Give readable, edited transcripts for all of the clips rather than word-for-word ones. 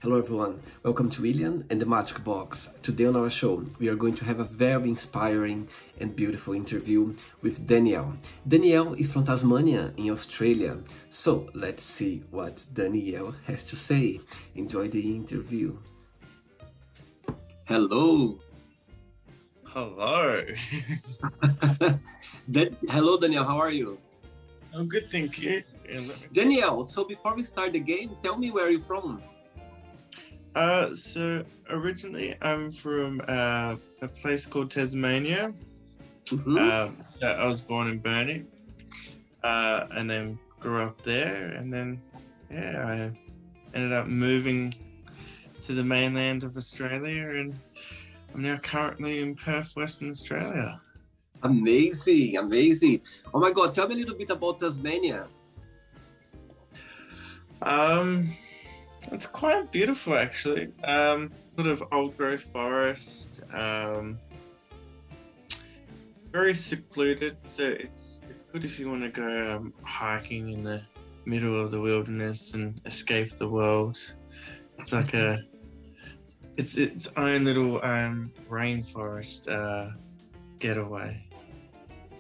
Hello everyone, welcome to William and the Magic Box. Today on our show, we are going to have a very inspiring and beautiful interview with Daniel. Daniel is from Tasmania in Australia, so let's see what Daniel has to say. Enjoy the interview. Hello. Hello. Hello Daniel, how are you? I'm good, thank you. Daniel, so before we start the game, tell me where you're from. So originally I'm from a place called Tasmania. I was born in Burnie, and then grew up there, and then I ended up moving to the mainland of Australia, and I'm now currently in Perth, Western Australia. Amazing, amazing. Oh my God, tell me a little bit about Tasmania. It's quite beautiful, actually. A lot of old growth forest, very secluded. So it's good if you want to go hiking in the middle of the wilderness and escape the world. It's like its own little rainforest getaway.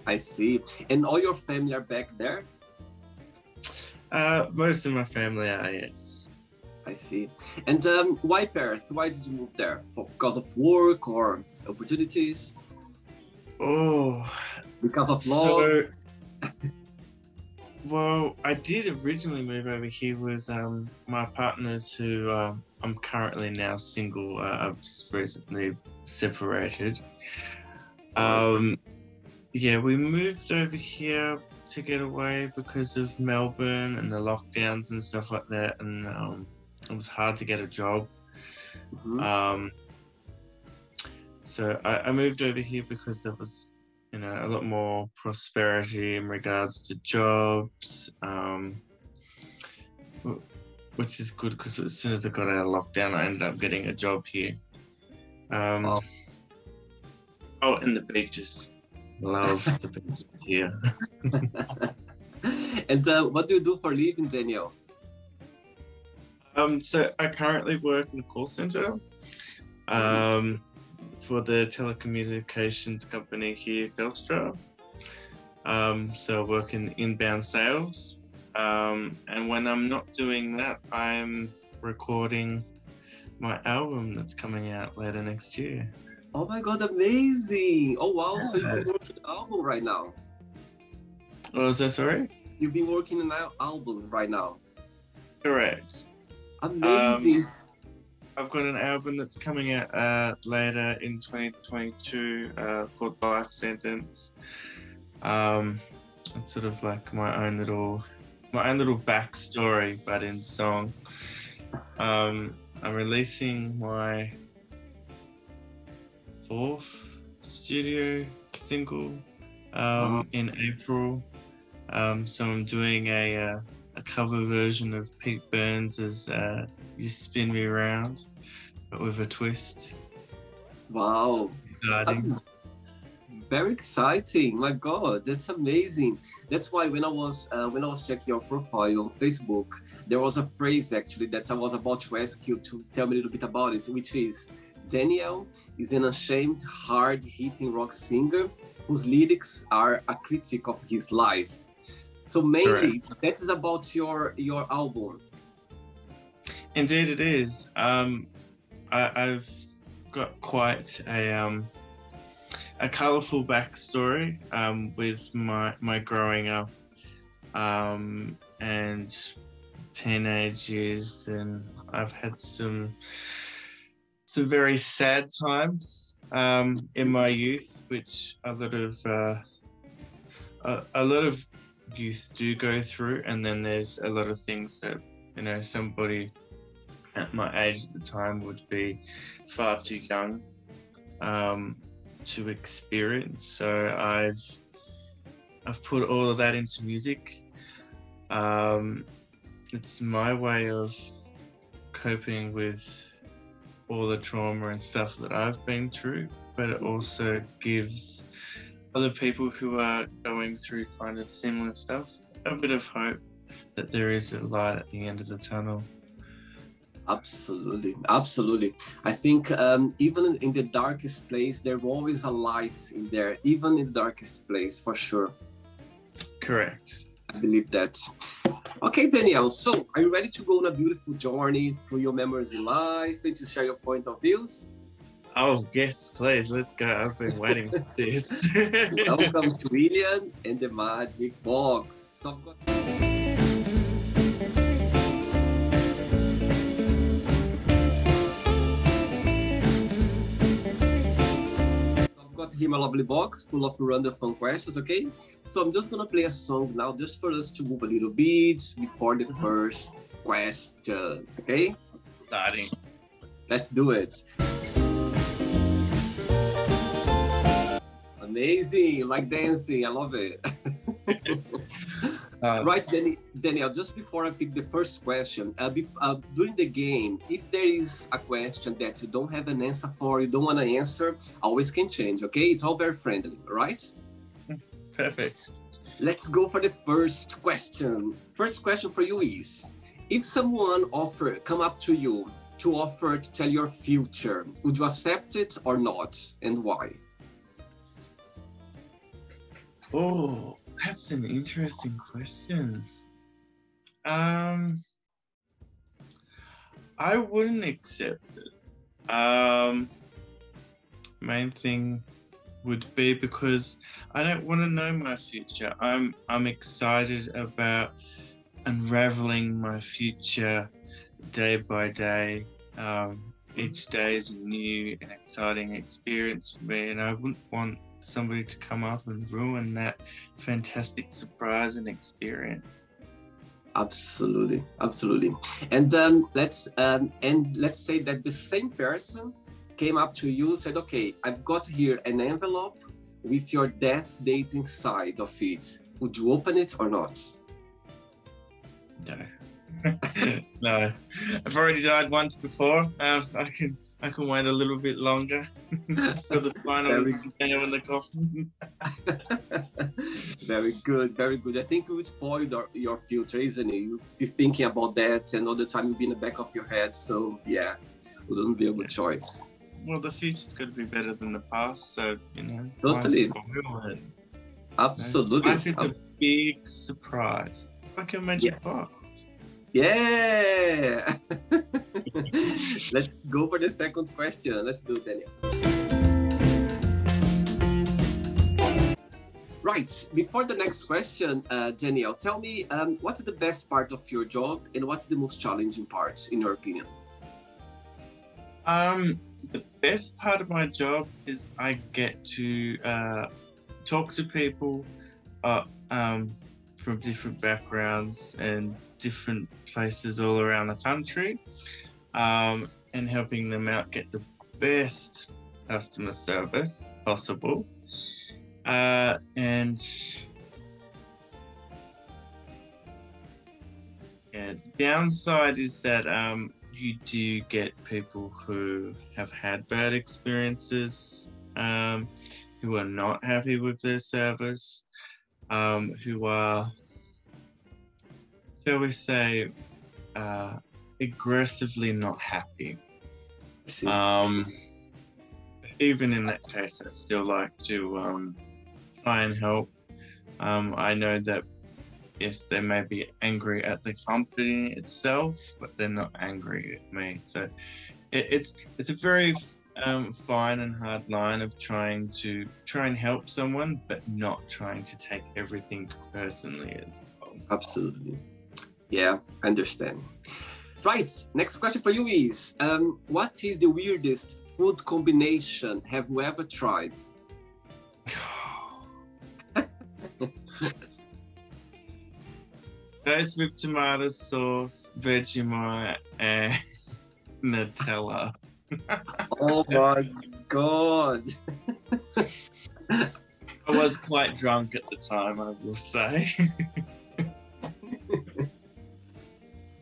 I see. And all your family are back there? Most of my family are, yes. I see. And why Perth? Why did you move there? Because of work or opportunities? Oh, because of love? Well, I did originally move over here with my partners who I'm currently now single. I've just recently separated. Yeah, we moved over here to get away because of Melbourne and the lockdowns and stuff like that, and it was hard to get a job. So I moved over here because there was, a lot more prosperity in regards to jobs, which is good because as soon as I got out of lockdown, I ended up getting a job here. And the beaches. Love the beaches here. And what do you do for a living, Daniel? So I currently work in a call center for the telecommunications company here, Telstra. So I work in inbound sales. And when I'm not doing that, I'm recording my album that's coming out later next year. Oh my God, amazing! Oh wow, so you've been working on an album right now? What was that, sorry? You've been working on an album right now? Correct. Amazing! I've got an album that's coming out later in 2022 called Life Sentence. It's sort of like my own little backstory, but in song. I'm releasing my 4th studio single in April. So I'm doing a cover version of Pete Burns' You Spin Me Round, but with a twist. Wow. Exciting. Very exciting. My God, that's amazing. That's why when I was checking your profile on Facebook, there was a phrase actually that I was about to ask you to tell me a little bit about it, which is Daniel is an unashamed, hard-hitting rock singer whose lyrics are a critique of his life. So mainly, that is about your album. Indeed, it is. I've got quite a colourful backstory with my growing up and teenage years, and I've had some very sad times in my youth, which a lot of youth do go through, and then there's a lot of things that somebody at my age at the time would be far too young to experience. So I've put all of that into music. It's my way of coping with all the trauma and stuff that I've been through, but it also gives other people who are going through kind of similar stuff a bit of hope that there is a light at the end of the tunnel. Absolutely, absolutely. I think even in the darkest place, there's always a light in there, even in the darkest place, for sure. Correct. I believe that. Okay, Daniel, so are you ready to go on a beautiful journey through your memories in life and to share your point of views? Oh, yes, please. Let's go. I've been waiting for this. Welcome to William and the Magic Box. So I've got him a lovely box full of random fun questions, okay? So I'm just gonna play a song now just for us to move a little bit before the first question, okay? Exciting. Let's do it. Amazing, like dancing, I love it. Right, Daniel, just before I pick the first question, during the game, if there is a question that you don't have an answer for, you don't want to answer, always can change, okay? It's all very friendly, right? Perfect. Let's go for the first question. First question for you is, if someone come up to you to offer to tell your future, would you accept it or not, and why? Oh, that's an interesting question. I wouldn't accept it. Main thing would be because I don't want to know my future. I'm excited about unraveling my future day by day. Each day is a new and exciting experience for me, and I wouldn't want somebody to come up and ruin that fantastic surprise and experience. Absolutely, absolutely. And let's say that the same person came up to you and said, okay, I've got here an envelope with your death date inside of it. Would you open it or not? No. No. I've already died once before. I can wait a little bit longer for the final nail in the coffin. Very good, very good. I think it would spoil your future, isn't it? You'd be thinking about that and all the time you'd be in the back of your head. So yeah, it wouldn't be a good choice. Well, the future's got to be better than the past, so, you know. Totally. Absolutely. Life is a big surprise. Like a magic box. Yeah. Let's go for the second question. Let's do it, Daniel. Right. Before the next question, Daniel, tell me what's the best part of your job and what's the most challenging part, in your opinion? The best part of my job is I get to talk to people from different backgrounds and different places all around the country, and helping them out get the best customer service possible. And yeah, the downside is that you do get people who have had bad experiences, who are not happy with their service, who are, shall we say, aggressively not happy. Even in that case, I still like to try and help. I know that yes, they may be angry at the company itself, but they're not angry at me. So it's a very fine and hard line of trying and help someone, but not trying to take everything personally as well. Absolutely. Yeah, I understand. Right, next question for you is, what is the weirdest food combination have you ever tried? Toast with tomato sauce, Vegemite, and Nutella. Oh my God. I was quite drunk at the time, I will say.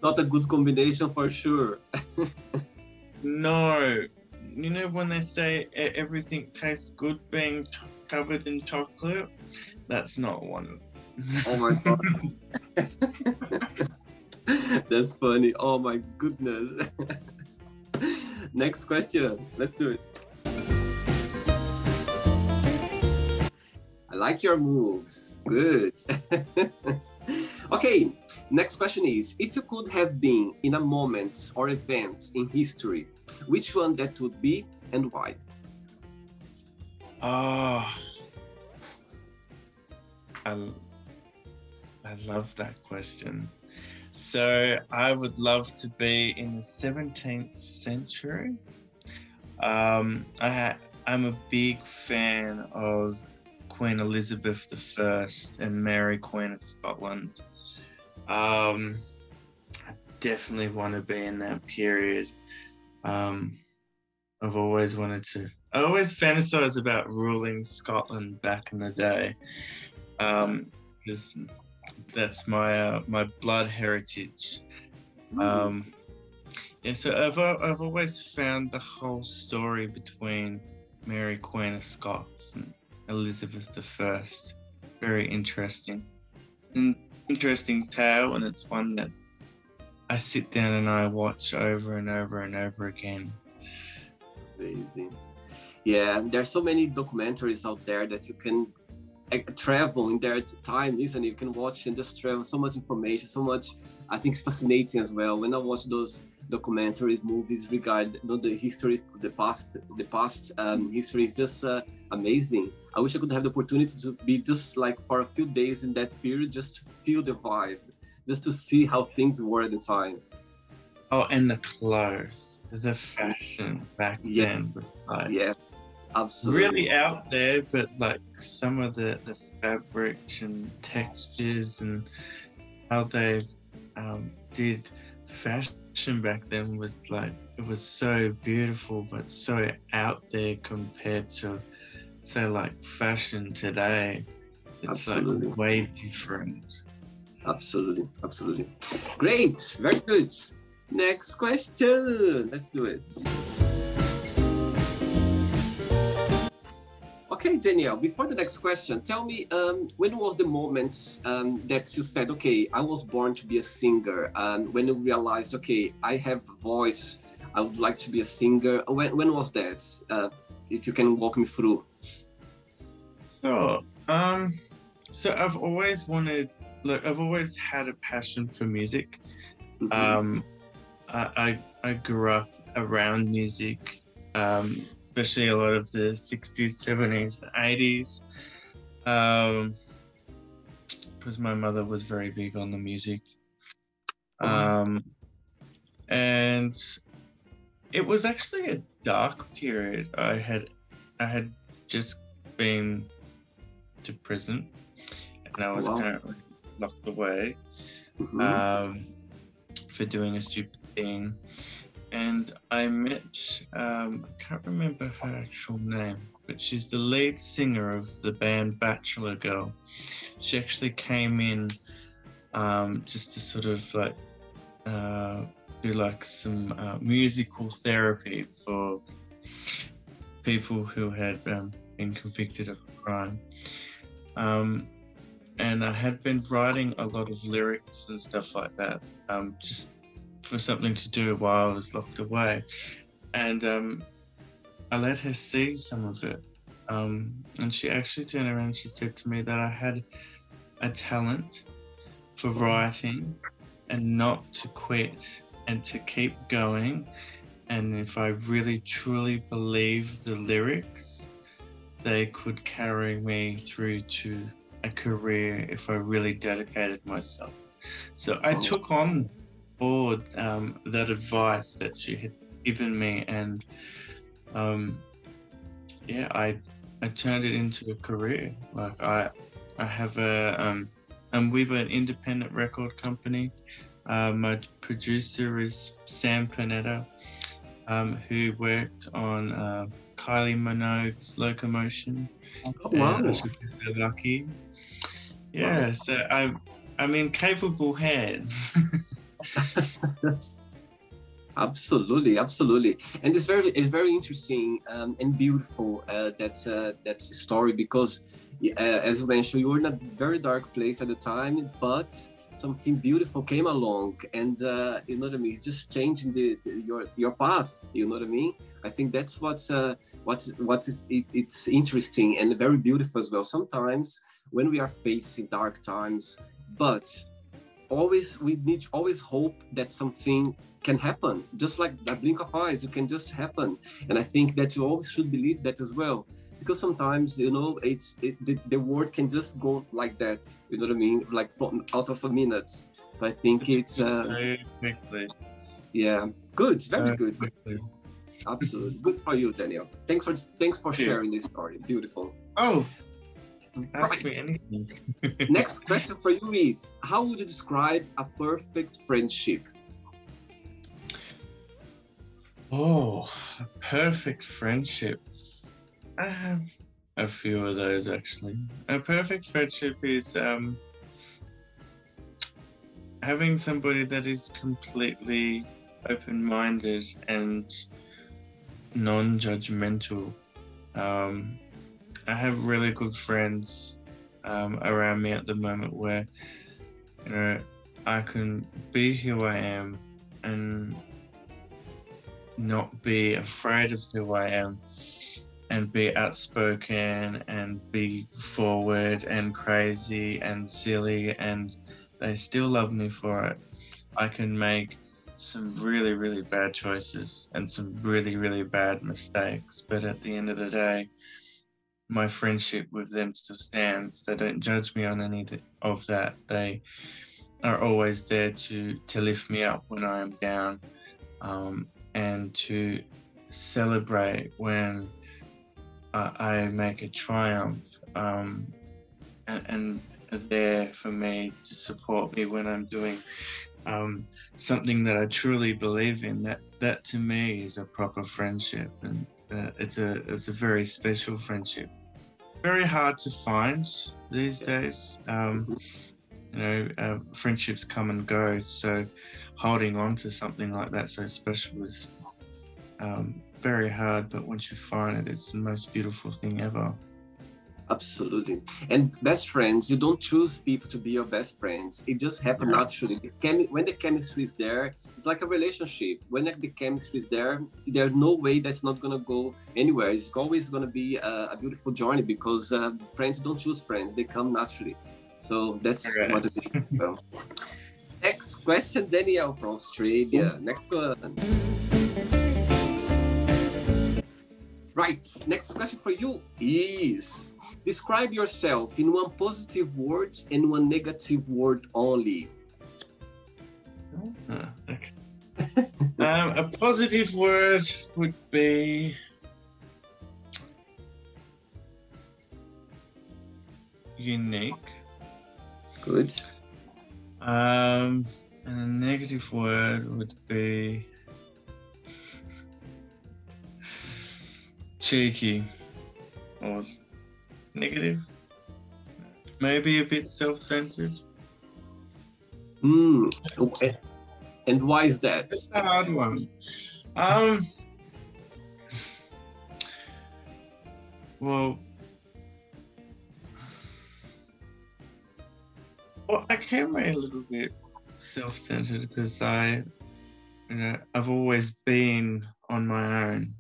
Not a good combination for sure. No. You know when they say everything tastes good being covered in chocolate? That's not one of them. Oh my God. That's funny. Oh my goodness. Next question. Let's do it. I like your moves. Good. Okay. Next question is, if you could have been in a moment or event in history, which one that would be and why? Oh, I love that question. So I would love to be in the 17th century. I'm a big fan of Queen Elizabeth I and Mary, Queen of Scotland. I definitely want to be in that period. I've always wanted to. I always fantasize about ruling Scotland back in the day, because that's my blood heritage. Yeah, so I've always found the whole story between Mary, Queen of Scots, and Elizabeth I very interesting. An interesting tale, and it's one that I sit down and I watch over and over and over again. Amazing. Yeah, there's so many documentaries out there that you can travel in their time, isn't it? You can watch and just travel, so much information, so much. I think it's fascinating as well. When I watch those documentaries, movies regarding the history, the past history is just amazing. I wish I could have the opportunity to be just like for a few days in that period, just to feel the vibe, just to see how things were at the time. Oh, and the clothes, the fashion back then was like, yeah, absolutely, really out there, but like some of the fabric and textures and how they did fashion back then was like, it was so beautiful but so out there compared to, say, like fashion today. It's absolutely, like way different. Absolutely, absolutely. Great, very good. Next question. Let's do it. Okay, Daniel, before the next question, tell me, when was the moment that you said, okay, I was born to be a singer? When you realized, okay, I have a voice, I would like to be a singer. When was that? If you can walk me through. Sure. So I've always wanted, look, I've always had a passion for music. Mm-hmm. I grew up around music, especially a lot of the 60s, 70s, 80s, because my mother was very big on the music. And it was actually a dark period. I had just been to prison, and I was currently locked away. For doing a stupid thing, and I met, I can't remember her actual name, but she's the lead singer of the band Bachelor Girl. She actually came in just to sort of like do like some musical therapy for people who had been convicted of a crime. And I had been writing a lot of lyrics and stuff like that, just for something to do while I was locked away. And I let her see some of it. And she actually turned around and she said to me that I had a talent for writing and not to quit and to keep going. And if I really truly believed the lyrics, they could carry me through to a career if I really dedicated myself. So I took on board that advice that she had given me, and yeah, I turned it into a career. Like I have I'm with an independent record company. My producer is Sam Panetta, who worked on Kylie Minogue's Locomotion. Oh, wow. I should be so lucky. Yeah, so I'm in capable hands. Absolutely, absolutely, and it's very interesting and beautiful that story, because as you mentioned, you were in a very dark place at the time, but something beautiful came along, and you know what I mean, it's just changing your path, you know what I mean. I think that's it's interesting and very beautiful as well. Sometimes when we are facing dark times, but we need to always hope that something can happen, just like that blink of eyes, it can just happen. And I think that you always should believe that as well, because sometimes, you know, the world can just go like that, you know what I mean, like out of a minute. So I think it's very quickly. Yeah, good, very good. Quickly. Absolutely good for you, Daniel. Thanks for sharing this story. Beautiful. Oh, ask Right. me anything. Next question for you is, how would you describe a perfect friendship? Oh, a perfect friendship. I have a few of those actually. A perfect friendship is having somebody that is completely open-minded and non-judgmental. I have really good friends around me at the moment where, you know, I can be who I am and not be afraid of who I am, and be outspoken and be forward and crazy and silly, and they still love me for it. I can make some really, really bad choices and some really, really bad mistakes, but at the end of the day, my friendship with them still stands. They don't judge me on any of that. They are always there to lift me up when I am down, and to celebrate when I make a triumph, and are there for me to support me when I'm doing something that I truly believe in. That to me is a proper friendship, and it's a very special friendship. Very hard to find these days. You know, friendships come and go, so holding on to something like that so special is very hard, but once you find it, it's the most beautiful thing ever. Absolutely. And best friends, you don't choose people to be your best friends. It just happens naturally. When the chemistry is there, it's like a relationship. When the chemistry is there, there's no way that's not going to go anywhere. It's always going to be a beautiful journey, because friends don't choose friends. They come naturally. So that's what it is. Well, next question, Danielle from Australia. Next one. Right, next question for you is, describe yourself in one positive word and one negative word only. Okay. A positive word would be unique. Good. And a negative word would be cheeky, or negative, maybe a bit self-centered. And why is that? It's a hard one. Well, I can be a little bit self-centered because I've always been on my own.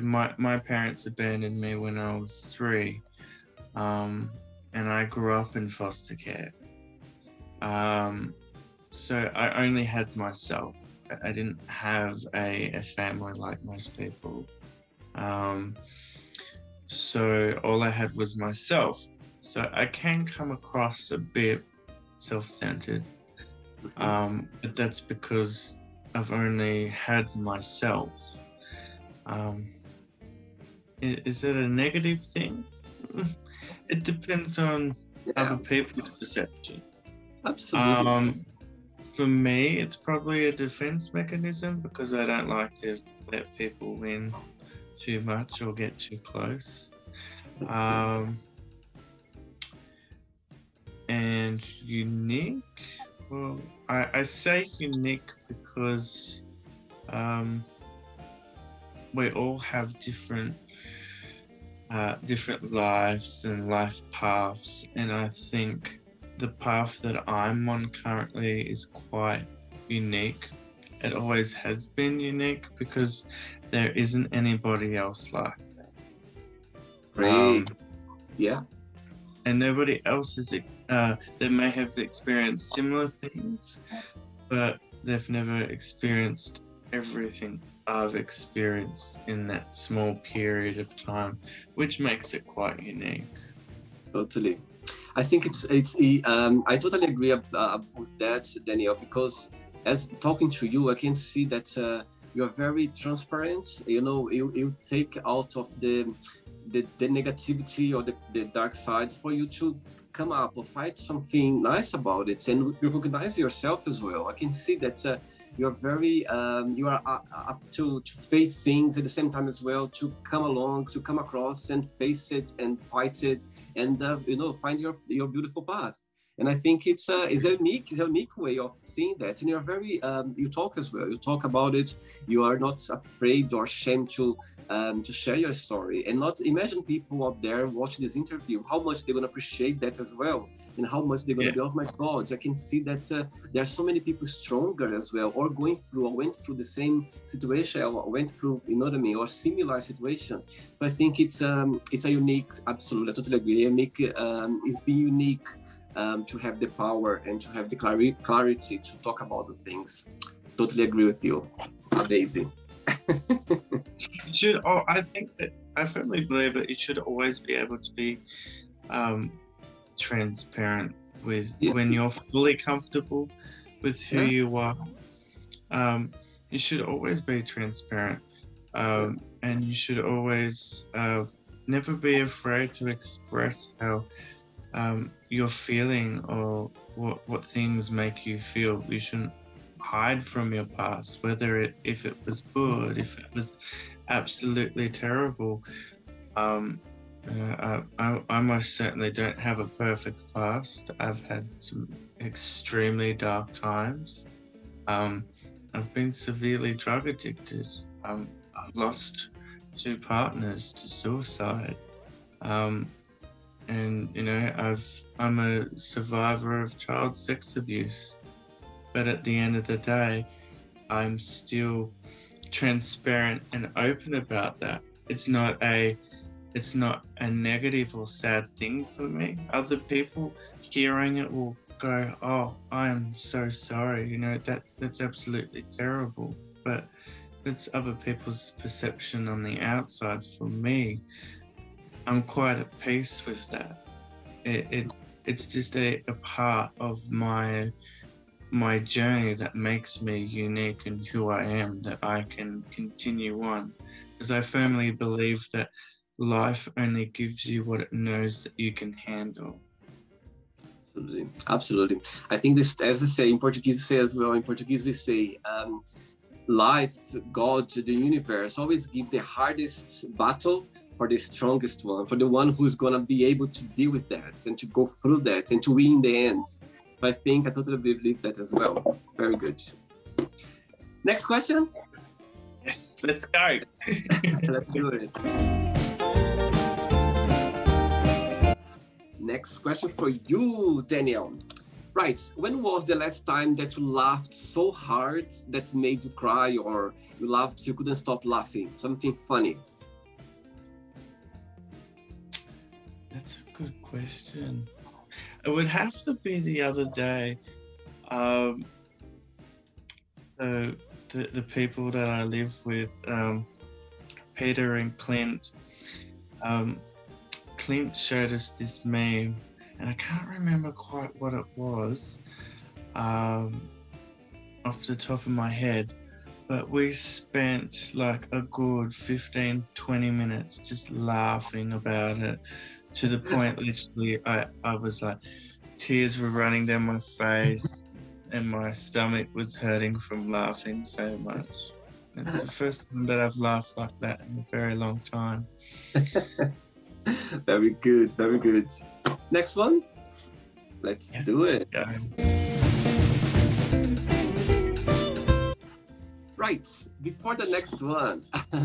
My parents abandoned me when I was 3, and I grew up in foster care. So I only had myself. I didn't have a family like most people. So all I had was myself. So I can come across a bit self-centered, but that's because I've only had myself. Is that a negative thing? It depends on other people's perception. Absolutely. For me, it's probably a defense mechanism because I don't like to let people win too much or get too close. And unique, well, I say unique because we all have different lives and life paths, and I think the path that I'm on currently is quite unique. It always has been unique because there isn't anybody else like that. Great. Yeah. And nobody else is, they may have experienced similar things, but they've never experienced everything I've experienced in that small period of time, which makes it quite unique. Totally. I think I totally agree with that, Daniel, because as talking to you, I can see that you are very transparent. You know, you take out of the negativity or the dark sides for you to come up or find something nice about it and recognize yourself as well. I can see that you're very you are up to face things at the same time as well, to come along, to come across and face it and fight it, and you know, find your beautiful path. And I think it's a unique way of seeing that. And you're very, you talk as well. You talk about it. You are not afraid or ashamed to share your story. And not imagine people out there watching this interview, how much they're going to appreciate that as well. And how much they're going to be, oh my God, I can see that there are so many people stronger as well, or going through, or went through the same situation, or went through, you know what I mean, or similar situation. So I think it's a unique, absolutely, I totally agree. Unique, it's being unique. To have the power and to have the clarity to talk about the things. Totally agree with you. Amazing. I firmly believe that you should always be able to be transparent with when you're fully comfortable with who you are. You should always be transparent, and you should always never be afraid to express how you're feeling or what things make you feel. You shouldn't hide from your past, if it was good, if it was absolutely terrible. I most certainly don't have a perfect past. I've had some extremely dark times. I've been severely drug addicted. I've lost 2 partners to suicide. And you know, I'm a survivor of child sex abuse, but at the end of the day, I'm still transparent and open about that. It's not a negative or sad thing for me. Other people hearing it will go, "Oh, I am so sorry." You know, that's absolutely terrible. But that's other people's perception on the outside. For me, I'm quite at peace with that. It's just a part of my journey that makes me unique and who I am, that I can continue on. Because I firmly believe that life only gives you what it knows that you can handle. Absolutely. Absolutely. I think this, as I say in Portuguese, say as well, in Portuguese we say, life, God, the universe always give the hardest battle for the strongest one, for the one who's gonna be able to deal with that and to go through that and to win in the end. So I think I totally believe that as well. Very good. Next question. Yes, let's go. Let's do it. Next question for you, Daniel. Right, when was the last time that you laughed so hard that made you cry, or you couldn't stop laughing? Something funny. That's a good question. It would have to be the other day. The people that I live with, Peter and Clint. Clint showed us this meme, and I can't remember quite what it was off the top of my head, but we spent like a good 15-20 minutes just laughing about it, to the point literally I was like, tears were running down my face and my stomach was hurting from laughing so much. It's the first time that I've laughed like that in a very long time. Very good, very good. Next one. Let's do it. Right, before the next one,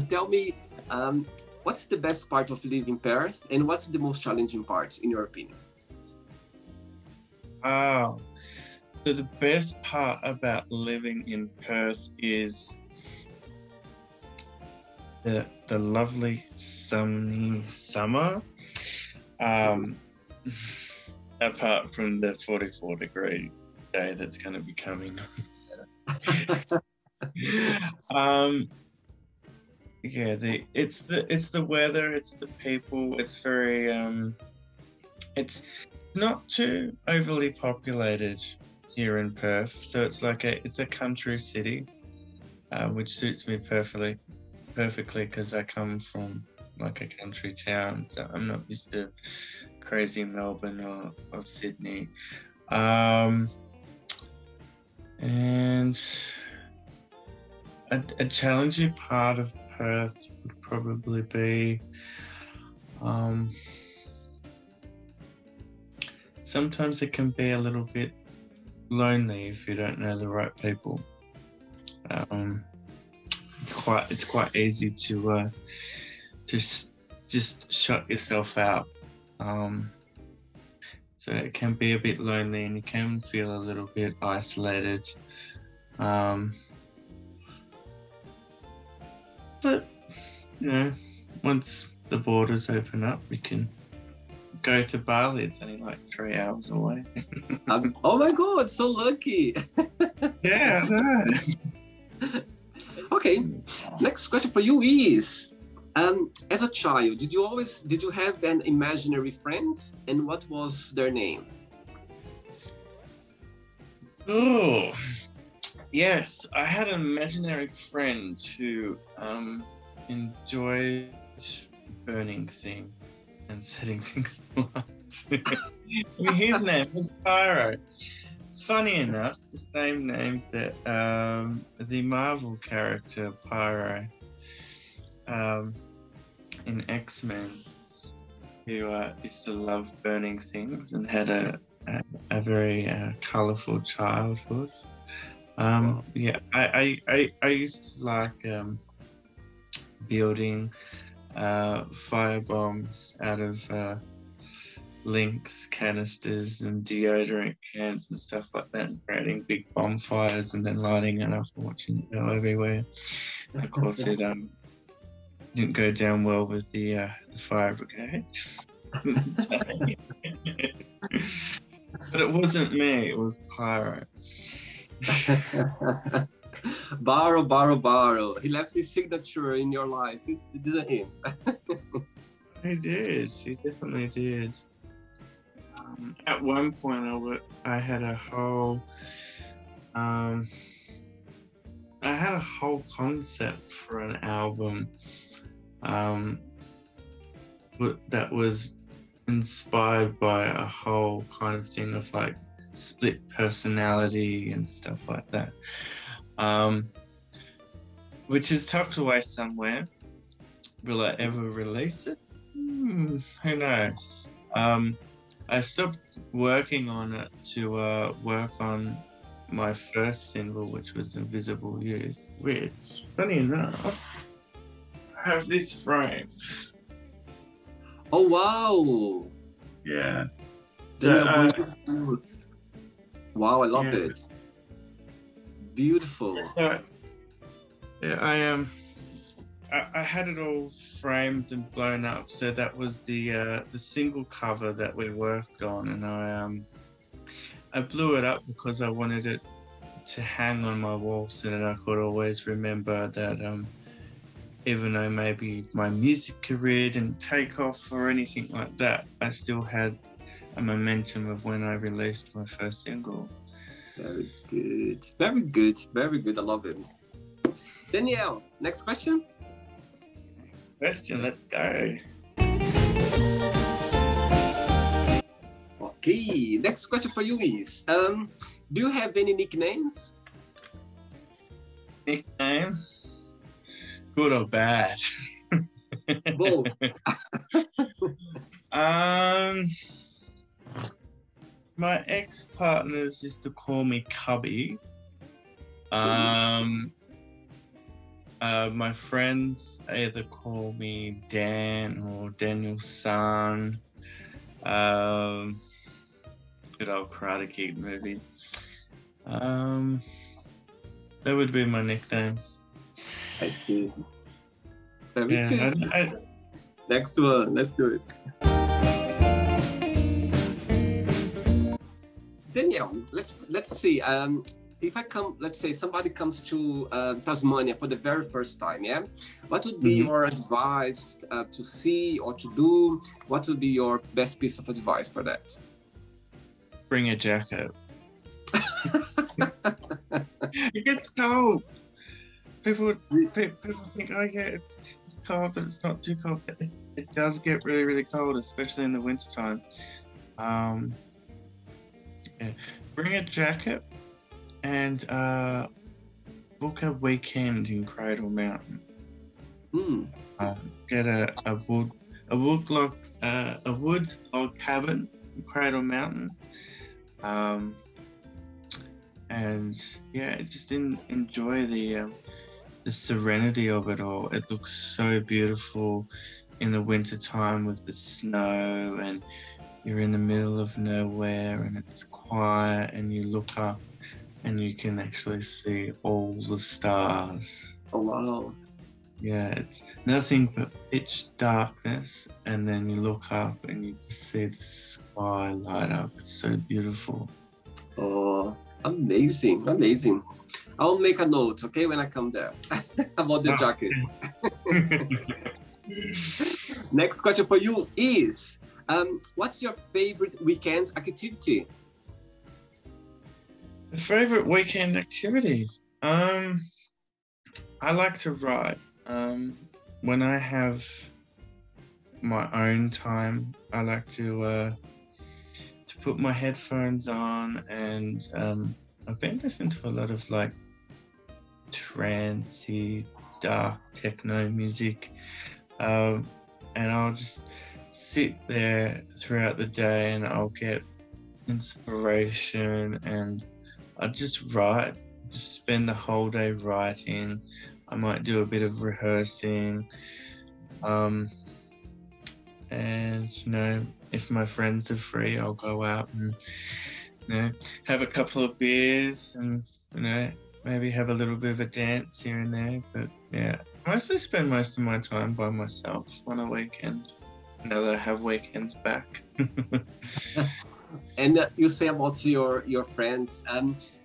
tell me, what's the best part of living in Perth, and what's the most challenging part, in your opinion? Oh, so the best part about living in Perth is the lovely sunny summer. Apart from the 44-degree day that's going to be coming. Yeah, it's the weather, it's the people. It's very it's not too overly populated here in Perth, so it's like it's a country city, which suits me perfectly because I come from like a country town, so I'm not used to crazy Melbourne or Sydney. And a challenging part of Perth would probably be sometimes it can be a little bit lonely if you don't know the right people. It's quite easy to just shut yourself out. So it can be a bit lonely and you can feel a little bit isolated. But, you know, once the borders open up, we can go to Bali. It's only like 3 hours away. Oh my God, so lucky. Yeah, I know. Okay, next question for you is, as a child, did you have an imaginary friend, and what was their name? Oh, yes, I had an imaginary friend who enjoyed burning things and setting things alight. His name was Pyro. Funny enough, the same name that the Marvel character Pyro in X-Men, who used to love burning things and had a very colourful childhood. Yeah, I used to like building fire bombs out of Lynx canisters and deodorant cans and stuff like that, and creating big bonfires and then lighting it up and watching it go everywhere. And of course, it didn't go down well with the fire brigade. But it wasn't me; it was Pyro. Barrow. He left his signature in your life, didn't he? He did. He definitely did. At one point, I had a whole concept for an album that was inspired by a whole kind of thing of like split personality and stuff like that, which is tucked away somewhere. Will I ever release it? Who knows? I stopped working on it to work on my first single, which was Invisible Youth, which, funny enough, I have this framed. Oh, wow. Yeah. Wow, I love it. Beautiful. Yeah, I had it all framed and blown up, so that was the single cover that we worked on, and I blew it up because I wanted it to hang on my wall so that I could always remember that even though maybe my music career didn't take off or anything like that, I still had a momentum of when I released my first single. Very good. I love it. Danielle, next question. Let's go. Okay, next question for you is, do you have any nicknames? Nicknames? Good or bad? Both. My ex-partners used to call me Cubby. My friends either call me Dan or Daniel San. good old Karate Kid movie. That would be my nicknames. I see. Very Yeah, good. Next one, let's do it. Daniel, let's see. If let's say somebody comes to Tasmania for the very first time, yeah, what would be your advice to see or to do? What would be your best piece of advice for that? Bring a jacket. It gets cold. People think, oh yeah, it's cold, but it's not too cold. It does get really, really cold, especially in the wintertime. Yeah. Bring a jacket and book a weekend in Cradle Mountain. Get a wood log cabin in Cradle Mountain. And yeah, just enjoy the serenity of it all. It looks so beautiful in the winter time with the snow, and you're in the middle of nowhere and it's quiet, and you look up and you can actually see all the stars. Oh wow. Yeah, it's nothing but pitch darkness, and then you look up and you just see the sky light up. It's so beautiful. Oh, amazing, amazing. I'll make a note, okay, when I come there about the jacket. Next question for you is, what's your favorite weekend activity? The favorite weekend activity? I like to write. When I have my own time, I like to put my headphones on, and I've been listening to a lot of like trancey, dark techno music, and I'll just sit there throughout the day and I'll get inspiration, and I just write, just spend the whole day writing. I might do a bit of rehearsing, and you know, if my friends are free, I'll go out and, you know, have a couple of beers and, you know, maybe have a little bit of a dance here and there. But yeah, I mostly spend most of my time by myself on a weekend, now that I have weekends back. And you say about your friends.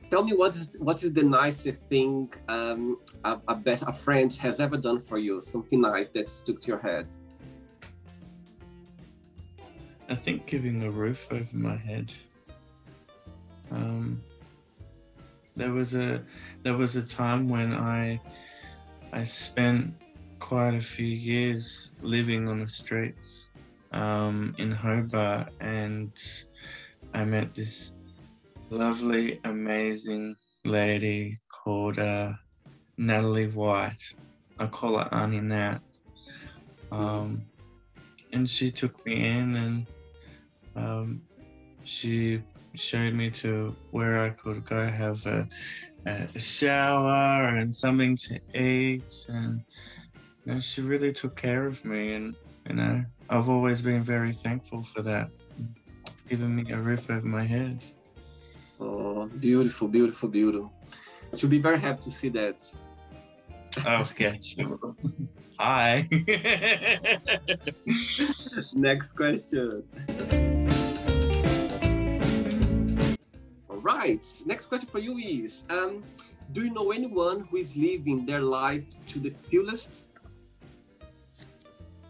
Tell me what is the nicest thing a friend has ever done for you? Something nice that stuck to your head. I think giving a roof over my head. There was a time when I spent quite a few years living on the streets in Hobart, and I met this lovely, amazing lady called Natalie White. I call her Auntie Nat. And she took me in, and she showed me to where I could go have a shower and something to eat, and you know, she really took care of me, and you know, I've always been very thankful for that, giving me a roof over my head. Oh, beautiful, beautiful, beautiful. She'll be very happy to see that. Okay, sure. Hi. Next question. All right. Next question for you is, do you know anyone who is living their life to the fullest?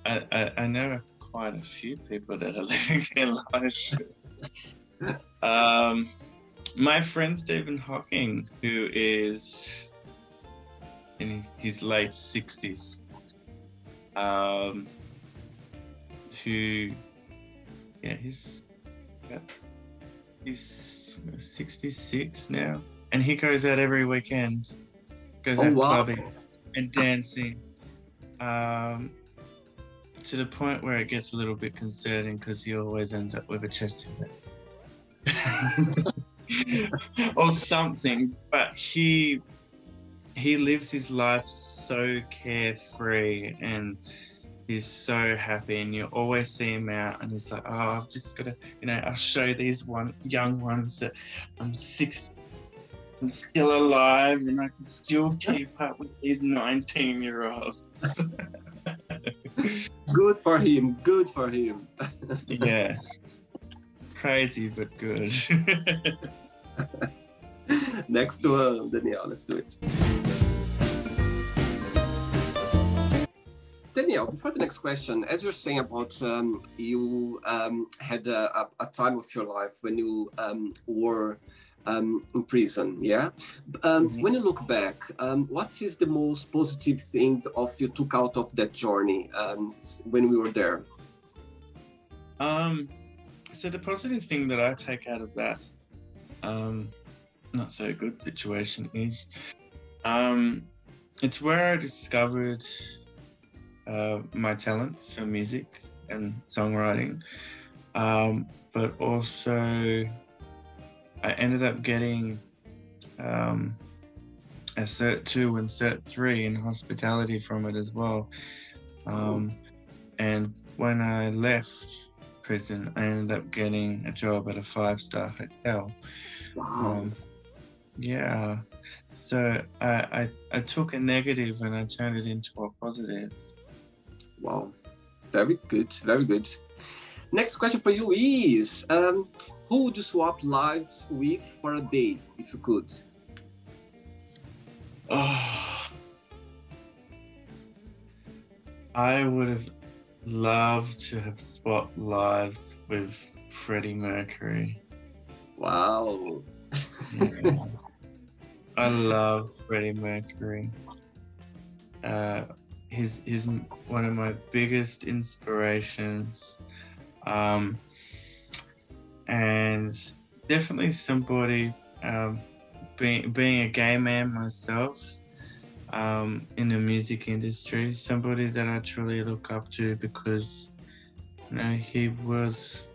I know quite a few people that are living their life. My friend Stephen Hawking, who is in his late 60s, he's 66 now, and he goes out every weekend, goes out clubbing and dancing, to the point where it gets a little bit concerning because he always ends up with a chest hair or something, but he lives his life so carefree, and he's so happy, and you always see him out, and he's like, "Oh, I've just got to, I'll show these young ones that I'm 60 and still alive, and I can still keep up with these 19-year-olds." Good for him. Good for him. Yeah, crazy but good. Next to Danielle, let's do it. Danielle, before the next question, as you're saying about you had a time of your life when you were in prison, yeah? When you look back, what is the most positive thing you took out of that journey when we were there? So the positive thing that I take out of that not so good situation is it's where I discovered my talent for music and songwriting, but also I ended up getting a Cert 2 and Cert 3 in hospitality from it as well. And when I left prison, I ended up getting a job at a 5-star hotel. Wow. Yeah, so I took a negative and I turned it into a positive. Wow, very good, very good. Next question for you is, who would you swap lives with for a day, if you could? Oh, I would have loved to have swapped lives with Freddie Mercury. Wow. Yeah. I love Freddie Mercury. He's one of my biggest inspirations, and definitely somebody, being a gay man myself, in the music industry, somebody that I truly look up to, because he was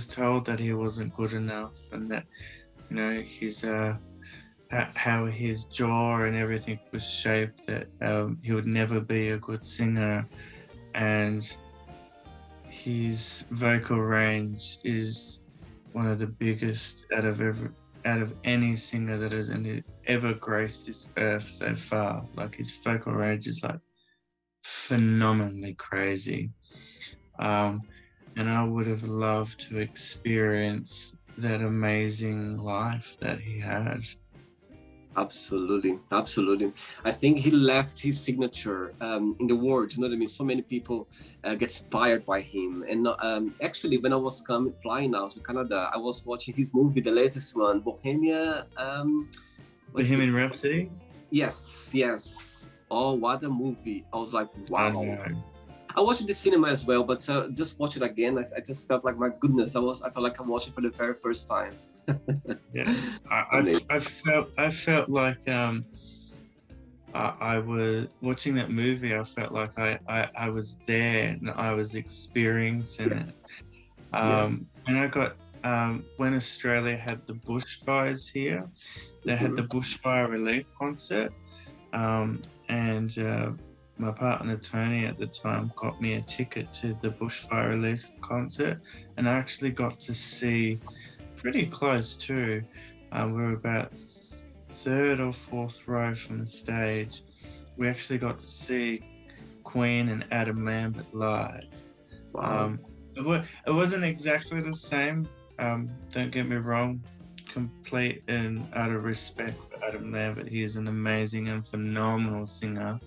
told that he wasn't good enough, and that his how his jaw and everything was shaped, that he would never be a good singer, and his vocal range is one of the biggest out of any singer that has ever graced this earth so far. Like, his vocal range is like phenomenally crazy, and I would have loved to experience that amazing life that he had. Absolutely, absolutely. I think he left his signature in the world. You know what I mean? So many people get inspired by him. And actually, when I was flying out to Canada, I was watching his movie, the latest one, Bohemian Rhapsody? Yes, yes. Oh, what a movie. I was like, wow. I watched it in the cinema as well, but just watch it again. I just felt like, my goodness, I felt like I'm watching for the very first time. Yeah, I felt like I was watching that movie. I felt like I was there and I was experiencing it. Yes. And I got when Australia had the bushfires here, they had the bushfire relief concert, and my partner Tony at the time got me a ticket to the bushfire relief concert, and I actually got to see, pretty close too, we were about 3rd or 4th row from the stage. We actually got to see Queen and Adam Lambert live. Wow. It wasn't exactly the same, don't get me wrong, complete and utter respect for Adam Lambert. He is an amazing and phenomenal singer,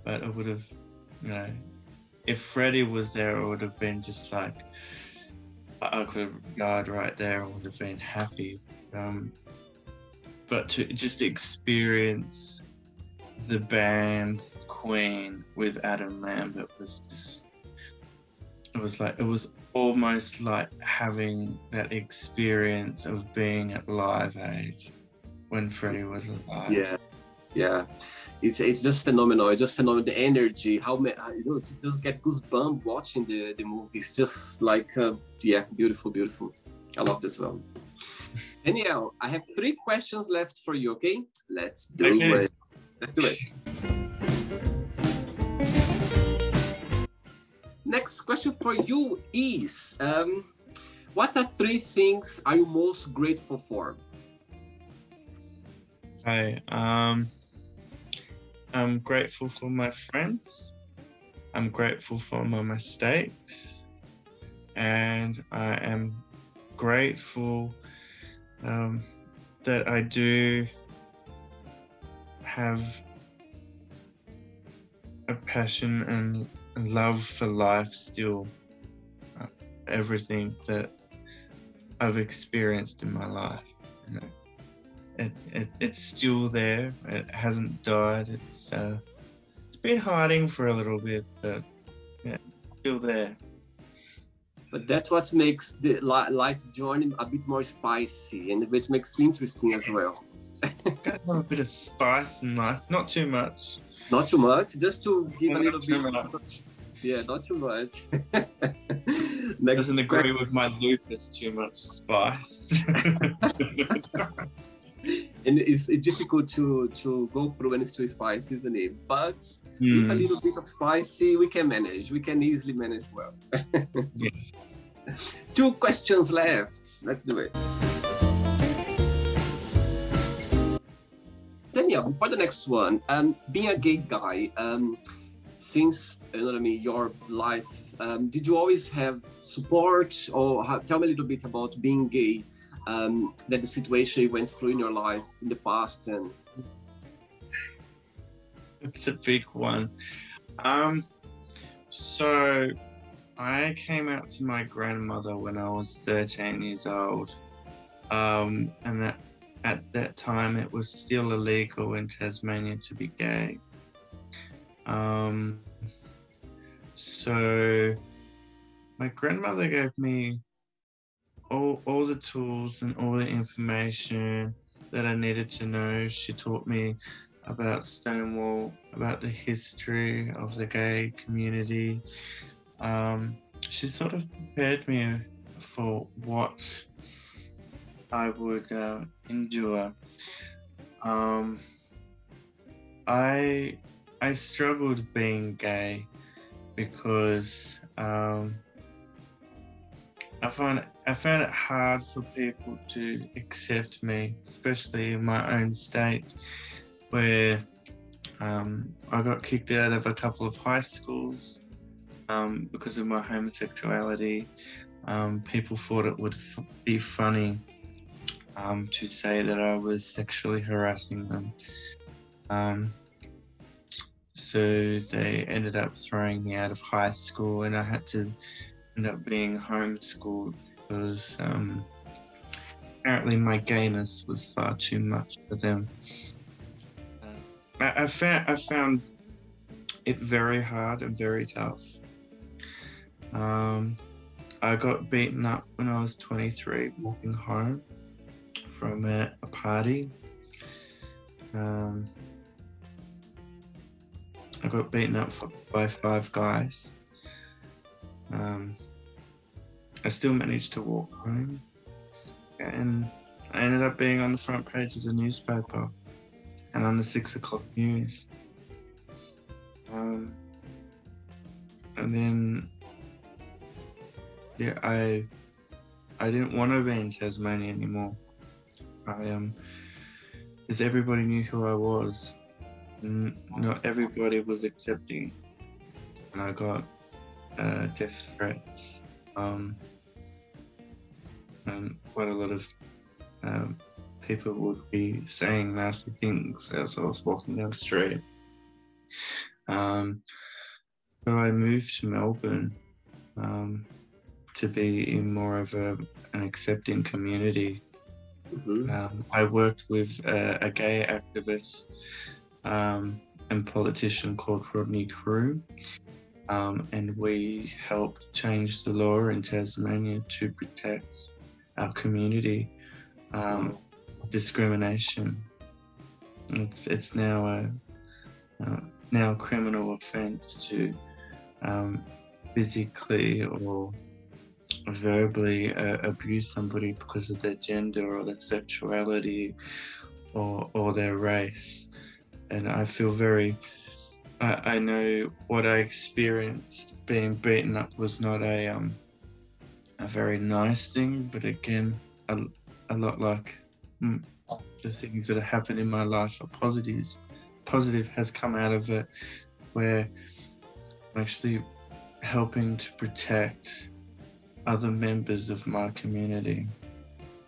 but it would have, if Freddie was there, it would have been just like, I could have died right there and would have been happy. But to just experience the band Queen with Adam Lambert was just, it was almost like having that experience of being at Live Aid when Freddie was alive. Yeah, yeah. It's just phenomenal. It's just phenomenal. The energy, to just get goosebumps watching the movie. It's just like, yeah, beautiful, beautiful. I love this one. Danielle, I have 3 questions left for you. Okay, let's do it. Let's do it. Next question for you is, what are 3 things are you most grateful for? Okay, I'm grateful for my friends. I'm grateful for my mistakes, and I am grateful that I do have a passion and love for life still. Everything that I've experienced in my life, you know, it's still there. It hasn't died. It's been hiding for a little bit, but yeah, still there. But that's what makes the life journey a bit more spicy, and which makes it interesting as well. Got a bit of spice in life, not too much. Not too much, just to give a little Not too bit. much. Yeah, not too much. Doesn't agree with my lupus, too much spice. And it's difficult to go through when it's too spicy, isn't it? But with a little bit of spicy, we can manage. We can easily manage well. Yes. 2 questions left. Let's do it. Daniel, for the next one, being a gay guy, since your life, did you always have support, or tell me a little bit about being gay, that the situation you went through in your life in the past? And it's a big one. So I came out to my grandmother when I was 13 years old, and at that time it was still illegal in Tasmania to be gay. So my grandmother gave me all the tools and all the information that I needed to know. She taught me about Stonewall, about the history of the gay community. She sort of prepared me for what I would endure. I struggled being gay because I found it hard for people to accept me, especially in my own state, where I got kicked out of a couple of high schools because of my homosexuality. People thought it would be funny to say that I was sexually harassing them. So they ended up throwing me out of high school, and I had to end up being homeschooled because apparently my gayness was far too much for them. I found it very hard and very tough. I got beaten up when I was 23 walking home from a party. I got beaten up by 5 guys. I still managed to walk home, and I ended up being on the front page of the newspaper and on the 6 o'clock news. And then, yeah, I didn't want to be in Tasmania anymore. Because everybody knew who I was. Not everybody was accepting, and I got death threats, and quite a lot of people would be saying nasty things as I was walking down the street. So I moved to Melbourne to be in more of an accepting community. Mm-hmm. I worked with a gay activist and politician called Rodney Crew, and we helped change the law in Tasmania to protect our community discrimination. It's now a criminal offence to physically or verbally abuse somebody because of their gender or their sexuality or their race. And I feel very I know what I experienced being beaten up was not a very nice thing, but again, a lot like the things that have happened in my life are positives. Positive has come out of it, where I'm actually helping to protect other members of my community.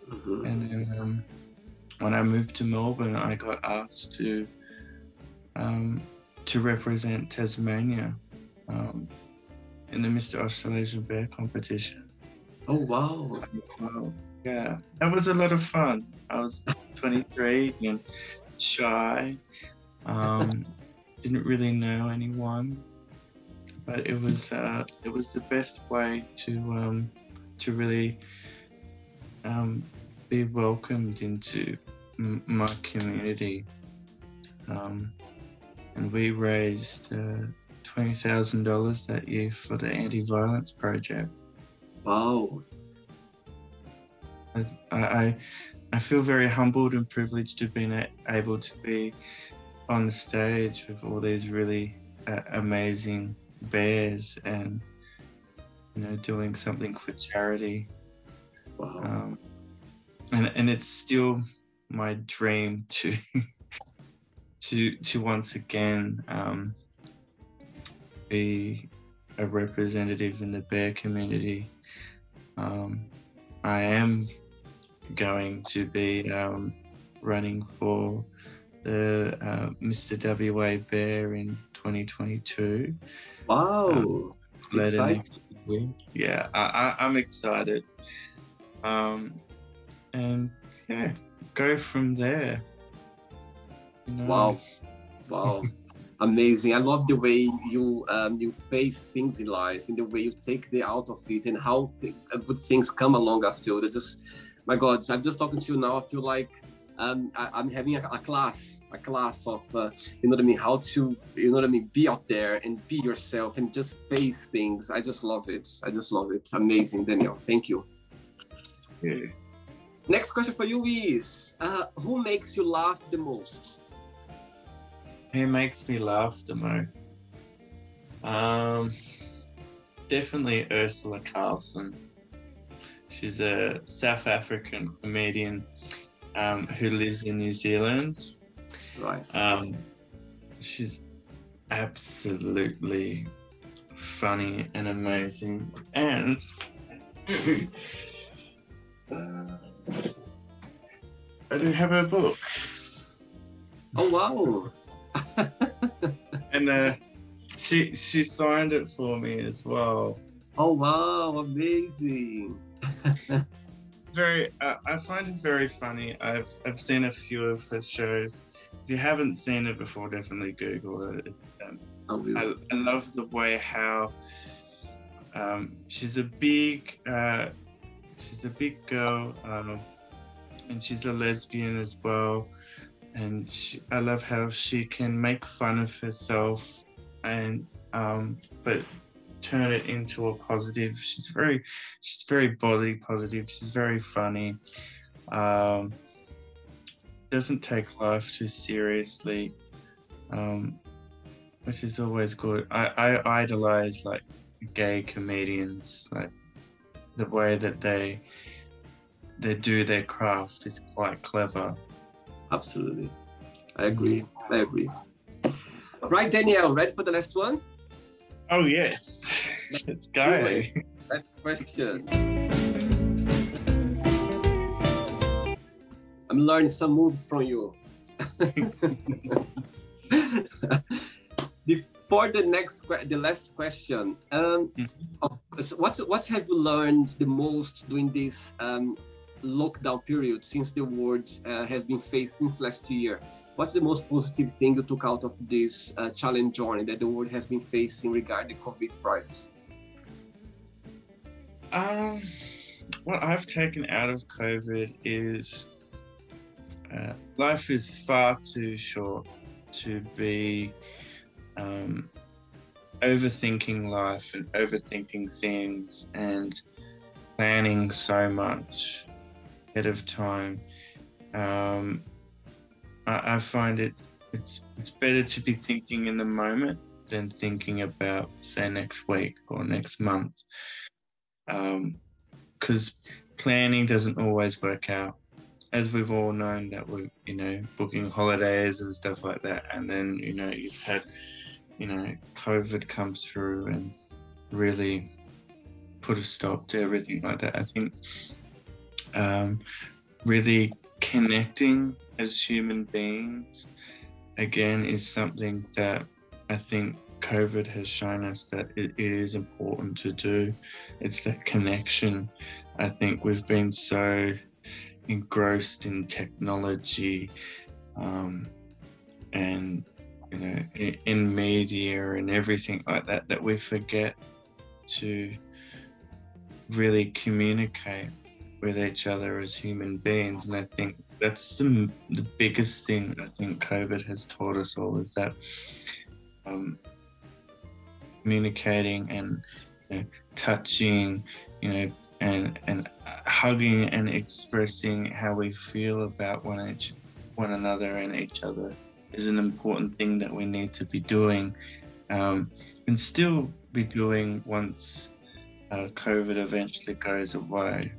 Mm-hmm. And then when I moved to Melbourne, I got asked to represent Tasmania in the Mr. Australasian Bear competition. Oh, wow. Well, yeah, that was a lot of fun. I was 23 and shy. Didn't really know anyone, but it was the best way to really be welcomed into my community. And we raised $20,000 that year for the anti-violence project. Wow. I feel very humbled and privileged to have been able to be on the stage with all these really amazing bears and, you know, doing something for charity. Wow. And it's still my dream to to once again be a representative in the bear community. I am going to be running for the Mr. WA Bear in 2022. Wow. Later Exciting. next year. Yeah, I'm excited. And yeah, go from there. You know? Wow. Wow. Amazing. I love the way you face things in life, and the way you take the out of it, and how good things come along after. They just, my God, I'm just talking to you now. I feel like I'm having a class of you know what I mean, how to, you know what I mean, be out there and be yourself and just face things. I just love it. Amazing, Daniel. Thank you. Yeah. Next question for you is, who makes you laugh the most? Who makes me laugh the most? Definitely Ursula Carlson. She's a South African comedian who lives in New Zealand. Right. She's absolutely funny and amazing. And I do have her book. Oh, wow. And she signed it for me as well. Oh, wow, amazing. Very, I find it very funny. I've seen a few of her shows. If you haven't seen it before, definitely Google it. I love the way how she's a big girl, and she's a lesbian as well. And I love how she can make fun of herself, and but turn it into a positive. She's very body positive. She's very funny. Doesn't take life too seriously, which is always good. I idolize like gay comedians, like the way that they do their craft is quite clever. Absolutely. I agree. Right, Danielle, ready for the last one? Oh, yes. Let's go. Last question. I'm learning some moves from you. Before the last question, what have you learned the most during this lockdown period, since the world has been faced since last year? What's the most positive thing you took out of this challenge journey that the world has been facing regarding the COVID crisis? What I've taken out of COVID is life is far too short to be overthinking life and overthinking things and planning so much ahead of time. I find it it's better to be thinking in the moment than thinking about, say, next week or next month, because planning doesn't always work out, as we've all known, that we're, booking holidays and stuff like that, and then you've had COVID comes through and really put a stop to everything like that. I think really connecting as human beings again is something that I think COVID has shown us that it is important to do. It's that connection. I think we've been so engrossed in technology and in media and everything like that, that we forget to really communicate with each other as human beings. And I think that's the biggest thing I think COVID has taught us all, is that communicating and touching, and hugging and expressing how we feel about one another and each other is an important thing that we need to be doing, and still be doing once COVID eventually goes away.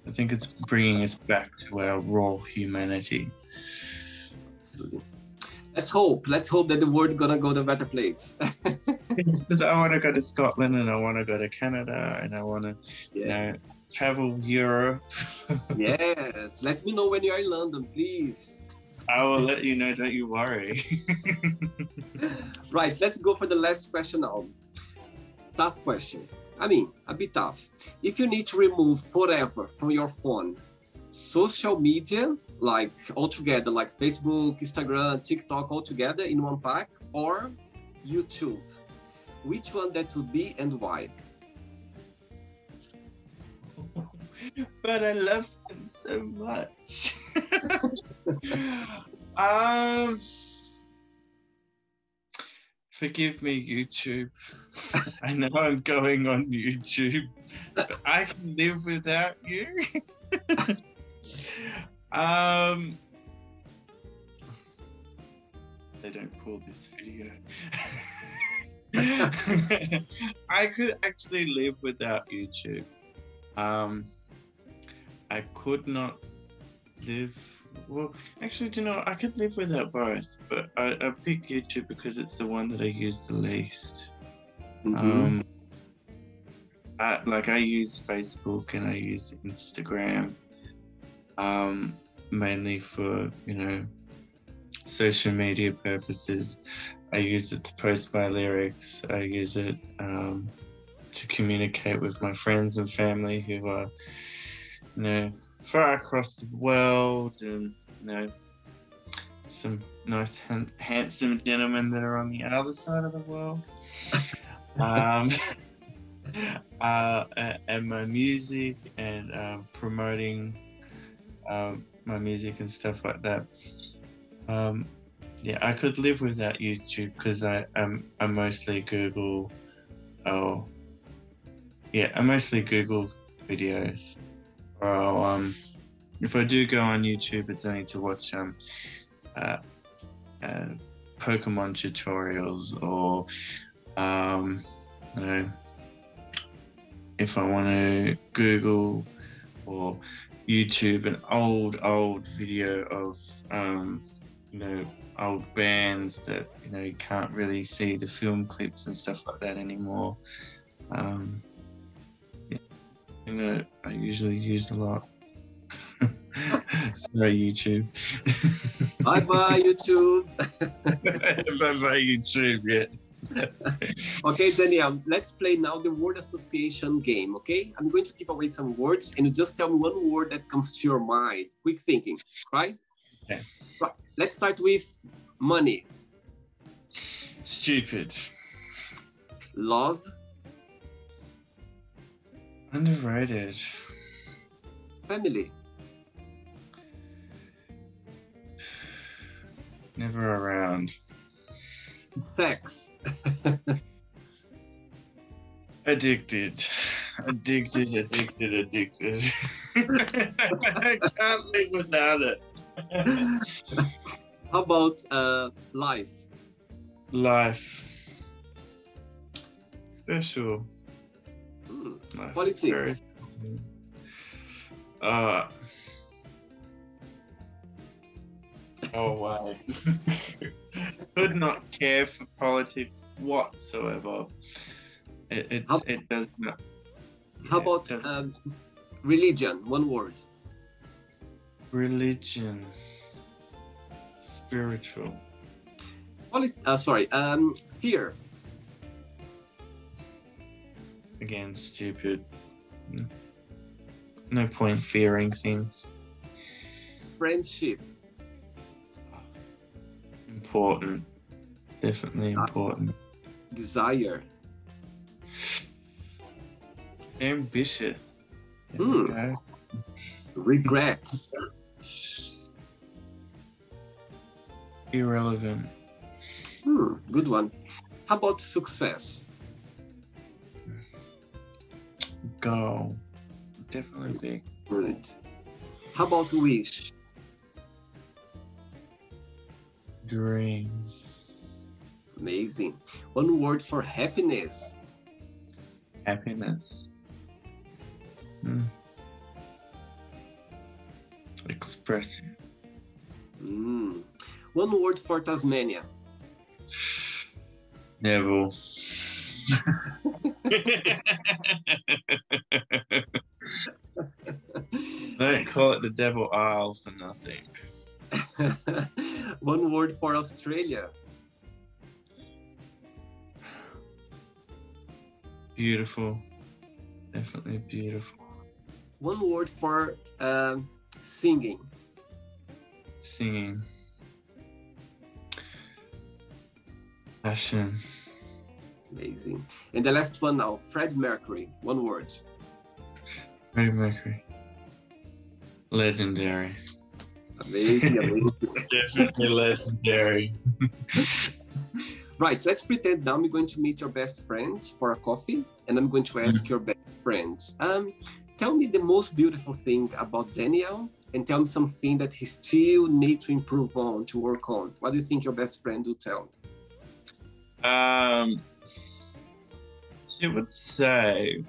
I think it's bringing us back to our raw humanity. Absolutely. Let's hope that the world gonna go to a better place. Because I want to go to Scotland, and I want to go to Canada, and I want to, travel Europe. Yes. Let me know when you are in London, please. I will let you know, don't you worry. Right, let's go for the last question now. Tough question. I mean, a bit tough. If you need to remove forever from your phone social media, like altogether, like Facebook, Instagram, TikTok, altogether in one pack, or YouTube, which one that would be and why? But I love them so much. Forgive me, YouTube. I know I'm going on YouTube, but I can live without you. They don't pull this video. I could actually live without YouTube. I could not live. Well, actually, do you know, I could live without both, but I pick YouTube because it's the one that I use the least. Mm-hmm. I use Facebook and I use Instagram, mainly for, social media purposes. I use it to post my lyrics. I use it to communicate with my friends and family who are, far across the world, and some nice handsome gentlemen that are on the other side of the world. And my music, and promoting my music and stuff like that. I could live without YouTube because I mostly Google. I mostly Google videos. Or if I do go on YouTube, it's only to watch Pokemon tutorials, or if I want to Google or YouTube an old video of old bands that you can't really see the film clips and stuff like that anymore. I usually use a lot. Sorry, YouTube. Bye-bye, YouTube. Bye-bye, YouTube, yeah. Okay, Daniel, let's play now the word association game, okay? I'm going to give away some words, and you just tell me one word that comes to your mind. Quick thinking, right? Okay. Right. Let's start with money. Stupid. Love. Underrated. Family. Never around. Sex. Addicted. I can't live without it. How about life? Life. Special. Life Politics. Oh wow. Could not care for politics whatsoever. It does not. How about religion? One word. Religion. Spiritual. Fear. Again, stupid. No point fearing things. Friendship. Important. Definitely important. Desire. Ambitious. There we go. Regrets. Irrelevant. Good one. How about success? Goal. Definitely big. Good. How about wish? Dream. Amazing. One word for happiness. Happiness. Expressive. One word for Tasmania. Devil. Don't call it the Devil Isle for nothing. One word for Australia. Beautiful. Definitely beautiful. One word for singing. Singing. Passion. Amazing. And the last one now, Freddie Mercury. One word. Freddie Mercury. Legendary. Amazing, amazing. Definitely legendary. Right, let's pretend now I'm going to meet your best friends for a coffee, and I'm going to ask your best friends. Tell me the most beautiful thing about Daniel, and tell me something that he still needs to improve on, to work on. What do you think your best friend will tell? She would say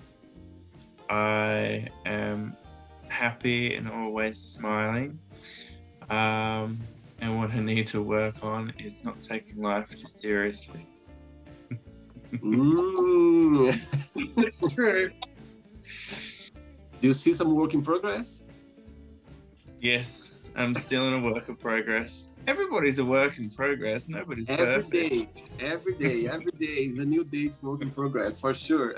I am happy and always smiling. And what I need to work on is not taking life too seriously. It's true. Do you see some work in progress? Yes, I'm still in a work in progress. Everybody's a work in progress. Nobody's perfect. Every day is a new day to work in progress, for sure.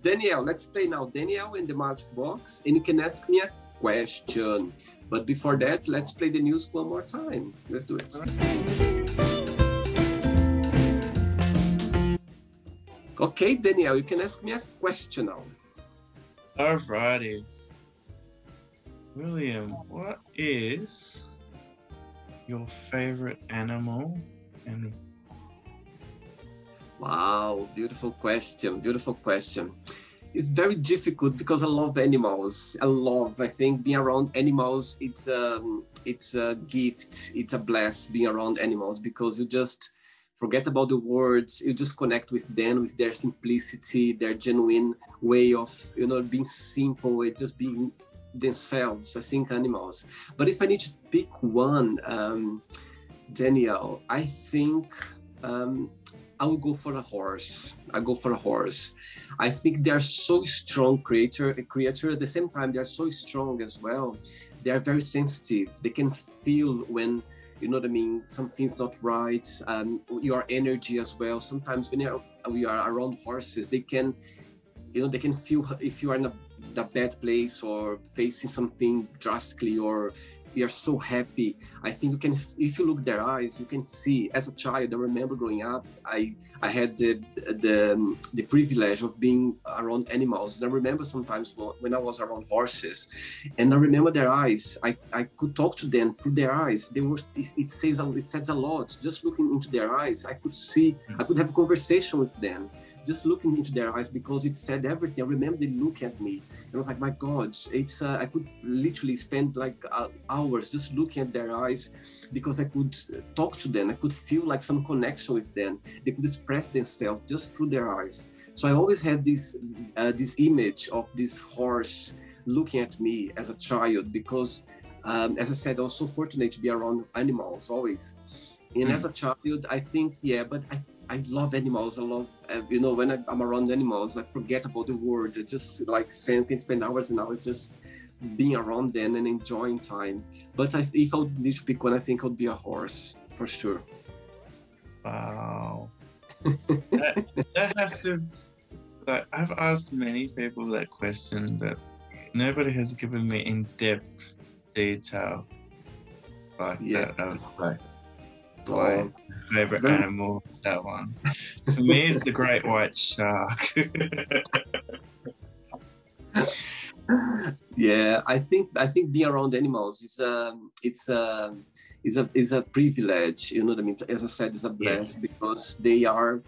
Daniel, let's play now. Daniel in the magic box, and you can ask me a question. But before that, let's play the news one more time. Let's do it. Okay, Daniel, you can ask me a question now. Alrighty. William, what is your favorite animal? And wow, beautiful question, beautiful question. It's very difficult because I love animals. I think being around animals, it's a gift, it's a bless being around animals, because you just forget about the words, you just connect with them, with their simplicity, their genuine way of, being simple and just being themselves. I think animals. But if I need to pick one, Daniel, I think I will go for a horse. I think they're so strong creature. At the same time, they're so strong as well. They are very sensitive. They can feel when, something's not right. Your energy as well. Sometimes when we are around horses, they can feel if you are in a bad place or facing something drastically, or you are so happy. I think you can, if you look their eyes, you can see. As a child, I remember growing up, I had the privilege of being around animals, and I remember sometimes when I was around horses, and I remember their eyes. I could talk to them through their eyes. It says a lot. Just looking into their eyes, I could have a conversation with them. Just looking into their eyes, because it said everything. I remember they look at me, and I was like, my God, I could literally spend like hours hours just looking at their eyes, because I could talk to them. I could feel like some connection with them. They could express themselves just through their eyes. So I always had this image of this horse looking at me as a child, because as I said, I was so fortunate to be around animals always. And as a child, I think, but I love animals. I love, when I'm around animals, I forget about the world. I just like can spend hours and hours just being around them and enjoying time. But if I would need to pick one, I think I would be a horse, for sure. Wow. that has to, like, I've asked many people that question, but nobody has given me in-depth detail like that. I was like, my favorite animal, that one. For me, it's the great white shark. Yeah, I think being around animals is a privilege. You know what I mean? As I said, it's a blessing, because they are.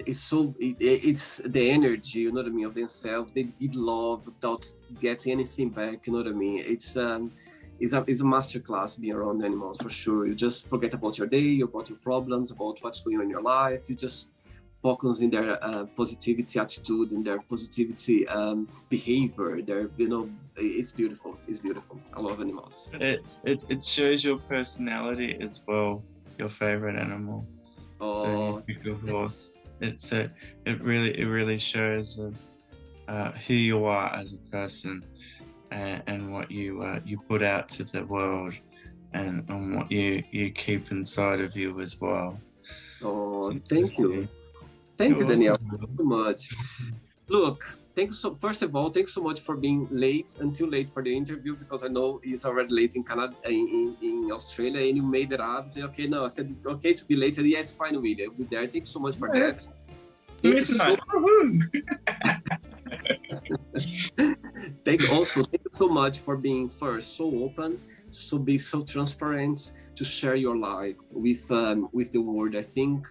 It's the energy, you know what I mean, of themselves. They give love without getting anything back. You know what I mean? It's a masterclass being around animals, for sure. You just forget about your day, about your problems, about what's going on in your life. You just focus in their positivity attitude, in their positivity behavior. It's beautiful. It's beautiful. I love animals. It shows your personality as well. Your favorite animal. Oh, so you pick a horse. It really shows who you are as a person, and what you put out to the world, and what you keep inside of you as well. Oh, thank you, Daniel, so much. Look, first of all, thanks so much for being late for the interview, because I know it's already late in Canada, in Australia, and you made it up. Say, okay, no, I said it's okay to be late. And yes, fine with it. I'll be there. Thanks so much for that. Thank you so much for being first so open, be so transparent, to share your life with the world. I think,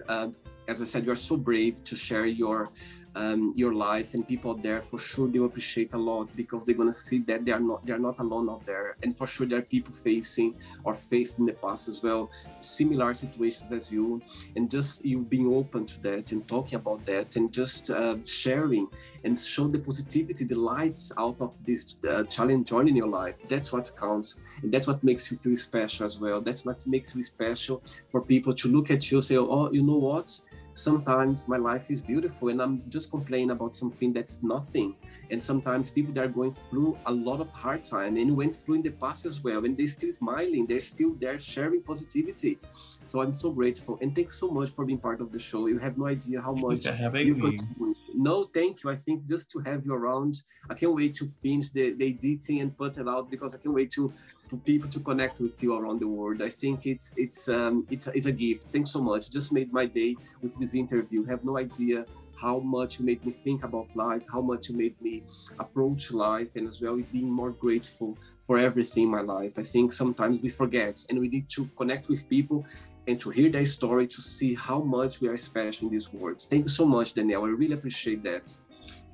as I said, you are so brave to share your life, and people out there, for sure, they will appreciate a lot, because they're gonna see that they are not alone out there. And for sure, there are people faced in the past as well similar situations as you, and just you being open to that and talking about that, and just sharing and show the positivity, the lights out of this challenge journey in your life. That's what counts, and that's what makes you feel special as well. That's what makes you special, for people to look at you and say, oh, you know what, sometimes my life is beautiful, and I'm just complaining about something that's nothing. And sometimes people that are going through a lot of hard time, and went through in the past as well, and they're still smiling, they're still there sharing positivity. So I'm so grateful, and thanks so much for being part of the show. You have no idea how much you contribute. No, thank you. I think just to have you around, I can't wait to finish the editing and put it out, because I can't wait for people to connect with you around the world. I think it's a gift. Thanks so much. Just made my day with this interview. You have no idea how much you made me think about life, how much you made me approach life, and as well being more grateful for everything in my life. I think sometimes we forget, and we need to connect with people and to hear their story, to see how much we are special in this world. Thank you so much, Daniel. I really appreciate that.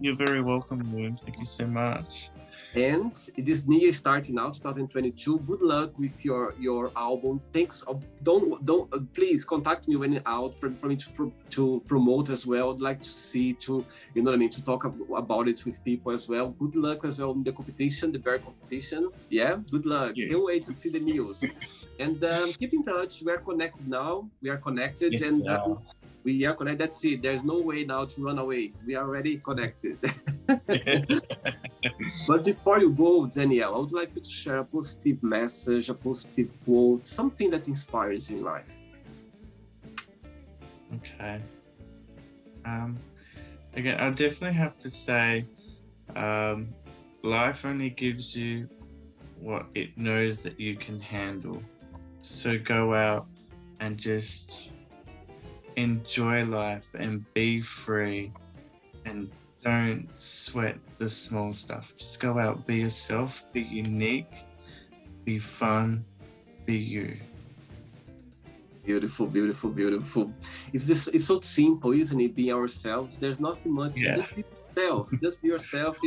You're very welcome, William. Thank you so much. And this new year starting now, 2022. Good luck with your album. Thanks. Don't please contact me when it's out for me to promote as well. I'd like to see, to talk about it with people as well. Good luck as well in the competition, the bear competition. Yeah, good luck. Yeah. Can't wait to see the news. And keep in touch. We are connected now. We are connected, yes, and we are connected. That's it. There's no way now to run away. We are already connected. But before you go, Daniel, I would like you to share a positive message, a positive quote, something that inspires you in life. Okay. Again, I definitely have to say, life only gives you what it knows that you can handle. So go out and just enjoy life and be free, and don't sweat the small stuff. Just go out, be yourself, be unique, be fun, be you. Beautiful, beautiful, beautiful. It's so simple, isn't it? Being ourselves. There's nothing much. Yeah. yourself. Just be yourself.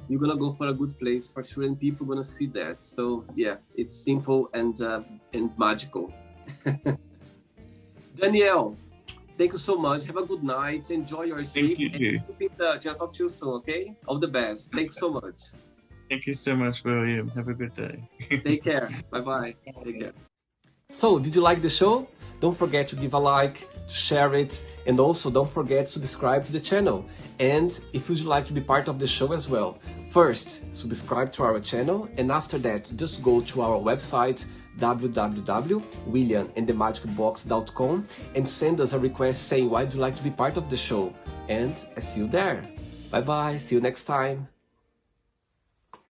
You're gonna go for a good place for sure, and people gonna see that. So yeah, it's simple and magical. Daniel, thank you so much. Have a good night. Enjoy your sleep. Thank you. And keep in touch. I'll talk to you soon. Okay? All the best. Thank you so much. Thank you so much, William. Have a good day. Take care. Bye-bye. Take care. So, did you like the show? Don't forget to give a like, to share it, and also don't forget to subscribe to the channel. And if you'd like to be part of the show as well, first, subscribe to our channel, and after that, just go to our website, www.williamandthemagicbox.com, and send us a request saying why you'd like to be part of the show. And I see you there. Bye-bye. See you next time.